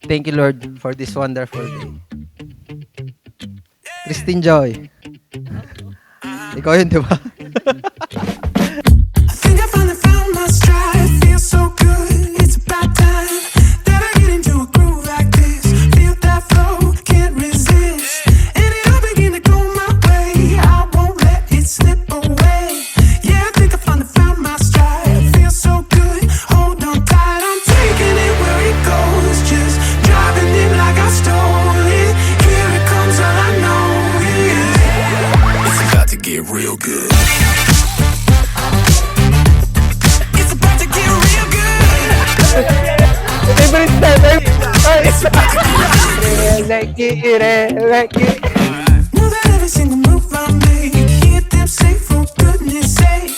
Thank you, Lord, for this wonderful day. Christine Joy. Ikaw yun, di ba? I think I finally found my stride. Feels so good. It's about time that I get into a groove like this. Feel that flow, can't resist. And it all begin to go my way. I won't let it slip away. Yeah, I think I finally found my stride. Feels so good. Hold on tight. I'm taking it where it goes. Just driving it like I stole it. Here it comes, all I know is it's about to get real good. It's about to get real good. Favorite step. Know that every single move I make, hear them say for goodness sake,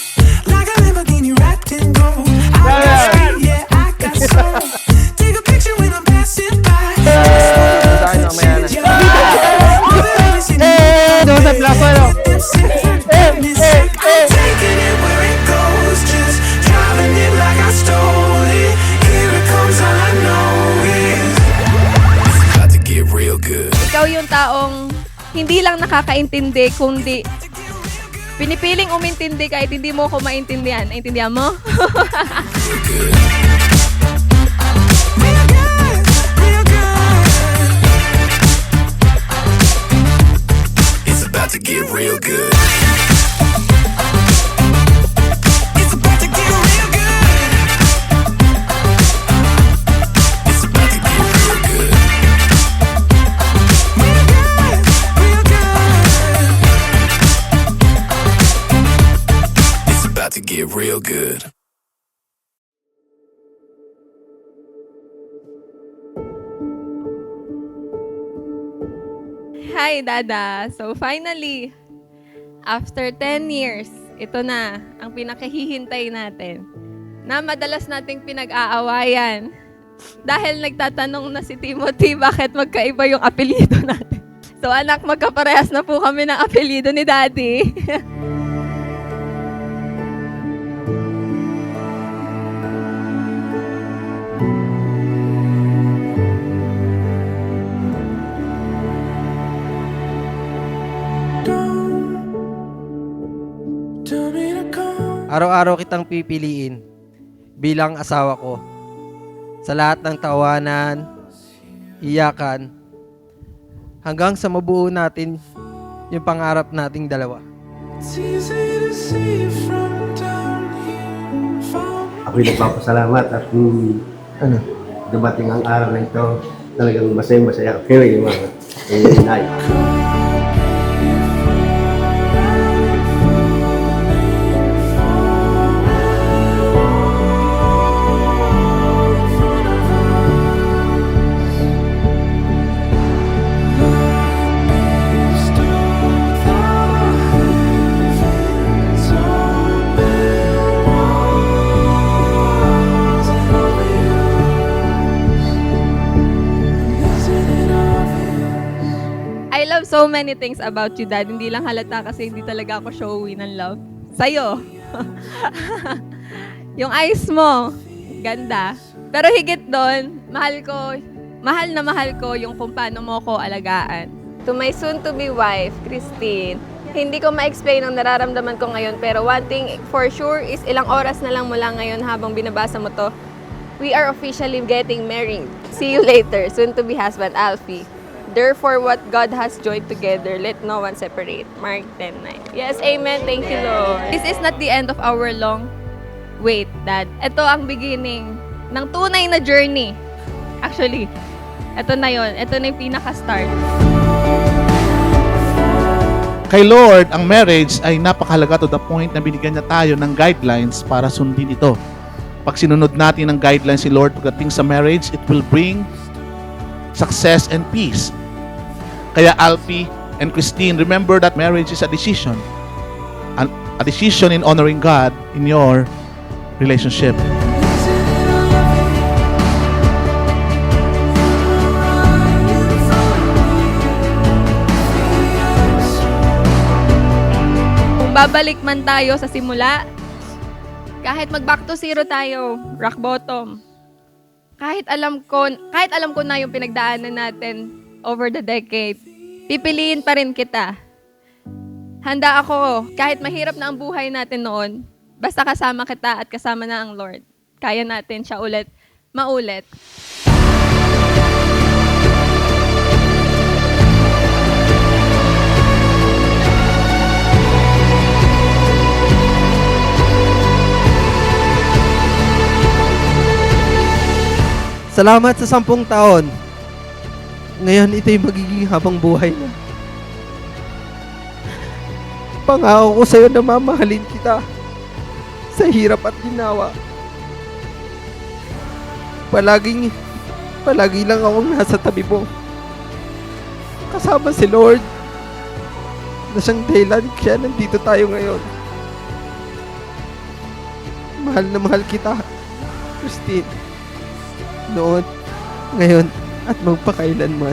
like a Lamborghini wrapped in gold. I got speed, yeah, I got soul. Take a picture when I'm passing by. Know that every single Joseph Lafuero. hear them say for goodness sake. I'm taking it where it goes, just driving it like I stole it. Here it comes, all I know is it's about to get real good. Ikaw yung taong hindi lang nakakaintindi, kundi pinipiling umintindi kahit hindi mo ko maintindihan. Naintindihan mo? Real good, real good. It's about to get real good. It's about to get real good. It's about to get real good. Real good, real good. It's about to get real good. Hi, Dada. So finally, after 10 years, ito na ang pinakahihintay natin na madalas nating pinag-aawayan dahil nagtatanong na si Timothy bakit magkaiba yung apelyido natin. So anak, magkaparehas na po kami ng apelyido ni Daddy. Tell me to go. Araw-araw kitang pipiliin bilang asawa ko sa lahat ng tawanan, iyakan, hanggang sa mabuo natin yung pangarap nating dalawa. It's easy to see from down here. From Ako'y nagpapasalamat at dumating ang araw na ito, talagang masaya-masaya ako. Pero yung mga inay. I love so many things about you, Dad. Hindi lang halata kasi hindi talaga ako showy ng love. Sa'yo. Yung eyes mo, ganda. Pero higit doon, mahal na mahal ko yung kung paano mo ko alagaan. To my soon-to-be wife, Christine, hindi ko ma-explain ang nararamdaman ko ngayon, pero one thing for sure is ilang oras na lang mula ngayon habang binabasa mo to, we are officially getting married. See you later, soon-to-be husband, Alfie. Therefore, what God has joined together, let no one separate. Mark 10:9. Yes, amen. Thank you, Lord. This is not the end of our long wait, Dad. Ito ang beginning ng tunay na journey. Actually, ito na yon. Ito na yung pinaka-start. Kay Lord, ang marriage ay napakahalaga to the point na binigyan niya tayo ng guidelines para sundin ito. Pag sinunod natin ang guidelines si Lord pagdating sa marriage, it will bring success and peace. Kaya Alfie and Christine, remember that marriage is a decision. A decision in honoring God in your relationship. Kung babalik man tayo sa simula, kahit mag back to zero tayo, rock bottom, kahit alam ko na yung pinagdaanan natin over the decade, pipiliin pa rin kita. Handa ako, kahit mahirap na ang buhay natin noon, basta kasama kita at kasama na ang Lord. Kaya natin siya maulit. Salamat sa 10 taon. Ngayon, ito'y magiging habang buhay na. Pangako ko sa'yo na mamahalin kita sa hirap at ginawa. Palagi lang akong nasa tabi mo. Kasama si Lord na siyang dahilan kaya nandito tayo ngayon. Mahal na mahal kita, Christine. Noon, ngayon, at magpakailanman.